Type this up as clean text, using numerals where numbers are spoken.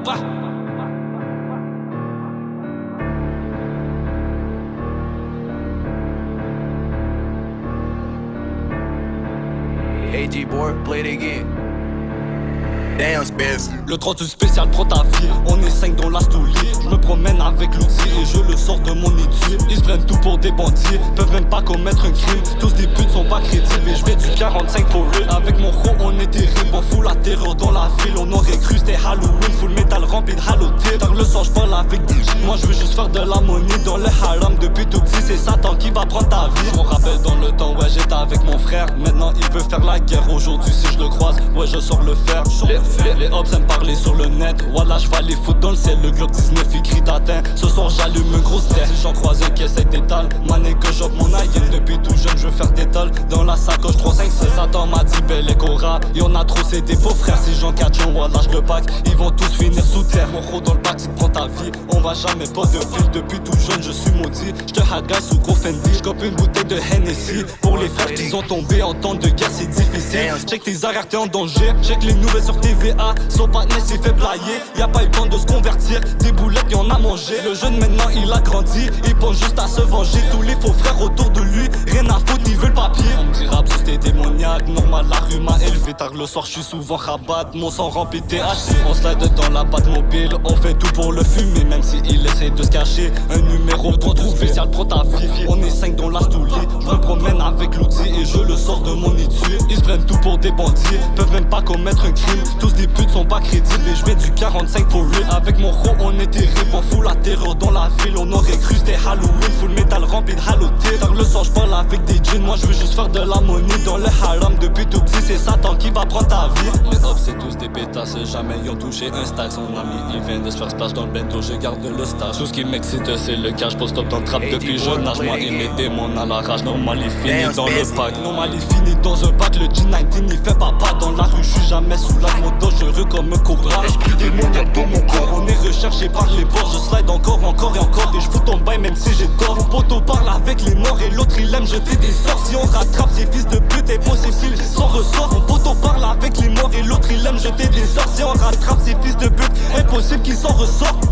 AG board, play it again. Damn, Spence. Le 38 spécial prend ta vie. On est 5 dans la stoulie. Je me promène avec l'outil et je le sors de mon étui. Ils se prennent tout pour des bandits, peuvent même pas commettre un crime. Tous des putes sont pas crédibles et je vais du 45 pour real. Avec mon ro on est terrible, on fout la terreur dans la ville. On aurait cru c'était Halloween, full metal rempli de haloté. Dans le sang je parle avec des G. Moi je veux juste faire de la monnaie dans le haram. Depuis tout petit c'est Satan qui va prendre ta vie. Je me rappelle dans le temps ouais j'étais avec mon frère. Maintenant il veut faire la guerre. Aujourd'hui si je le croise ouais je sors le fer. Les hops aiment parler sur le net. Voilà je vais les foutre dans le ciel. Le Glock 19 écrit d'atteint. Ce soir j'allume une grosse tête. Si j'en croise un qui essaie d'étal, mané que j'ope mon aïe. Depuis tout jeune je veux faire des tolls. Dans la sacoche 356 Satan m'a dit belle et Cora. Y'en a trop c'est des faux frères. Si j'en catch un voilà je le pack. Ils vont tous finir sous terre. Mon gros dans le bac tu te prends ta vie. On va jamais pas de pile. Depuis tout jeune je suis maudit. J'te haga sous gros Fendi. J'cope une bouteille de Hennessy. Pour les frères qui sont tombés en temps de guerre c'est difficile. Check tes arrières t'es en danger. Check les nouvelles sur TVA. Son partner s'est fait blayer. Y'a pas eu le temps de se convertir. Des boulettes y'en a mangé. Le jeune maintenant il a grandi. Il pense juste à se venger. Tous les faux frères autour de lui. Rien à foutre il veut le papier. On me dit rap c'était démoniaque. Normal la rue m'a élevé. Tard le soir j'suis souvent rabat. Mon sang rempli de THC. On slide dans la batte mobile. On fait tout pour le fumer. Même si il essaie de se cacher. Un numéro trop spécial pour ta vie. On est 5 dans la stoulie. Je me promène avec l'outil et je le sors de mon étui. Ils se prennent tout pour des bandits. Peuvent même pas commettre un crime. Tous des putes sont pas crédibles et je mets du 45 pour real. Avec mon ro on est terrible. On fout la terreur dans la ville. On aurait cru c'était Halloween. Full metal rempli de haloté. Dans le sang je parle avec des jeans. Moi je veux juste faire de la monnaie dans le haram. Depuis tout petit c'est Satan qui va prendre ta vie. Les hops c'est tous des pétasses. Jamais ils ont touché un stack. Son ami il vient de se faire splash dans le bento. Je garde le stage. Tout ce qui m'excite c'est le cash. Post up dans le trap depuis jeune âge. Moi et mes démons à la rage. Normal il finit dans le pack. Normal il finit dans un pack. Le G19 il fait papa dans la rue. Je suis jamais sous la moto. Je heureux comme un cobra. Esprit démoniaque dans mon corps. On est recherché par les bords. Je slide encore et encore. Et je fous ton bail même si j'ai tort. Mon poteau parle avec les morts. Et l'autre il aime jeter des sorts. Si on rattrape ces fils de pute et pose ses fils sans ressort. Mon poteau parle avec les morts. Et l'autre il aime jeter des sorts. Si on rattrape ces fils de pute, impossible qu'ils s'en ressortent.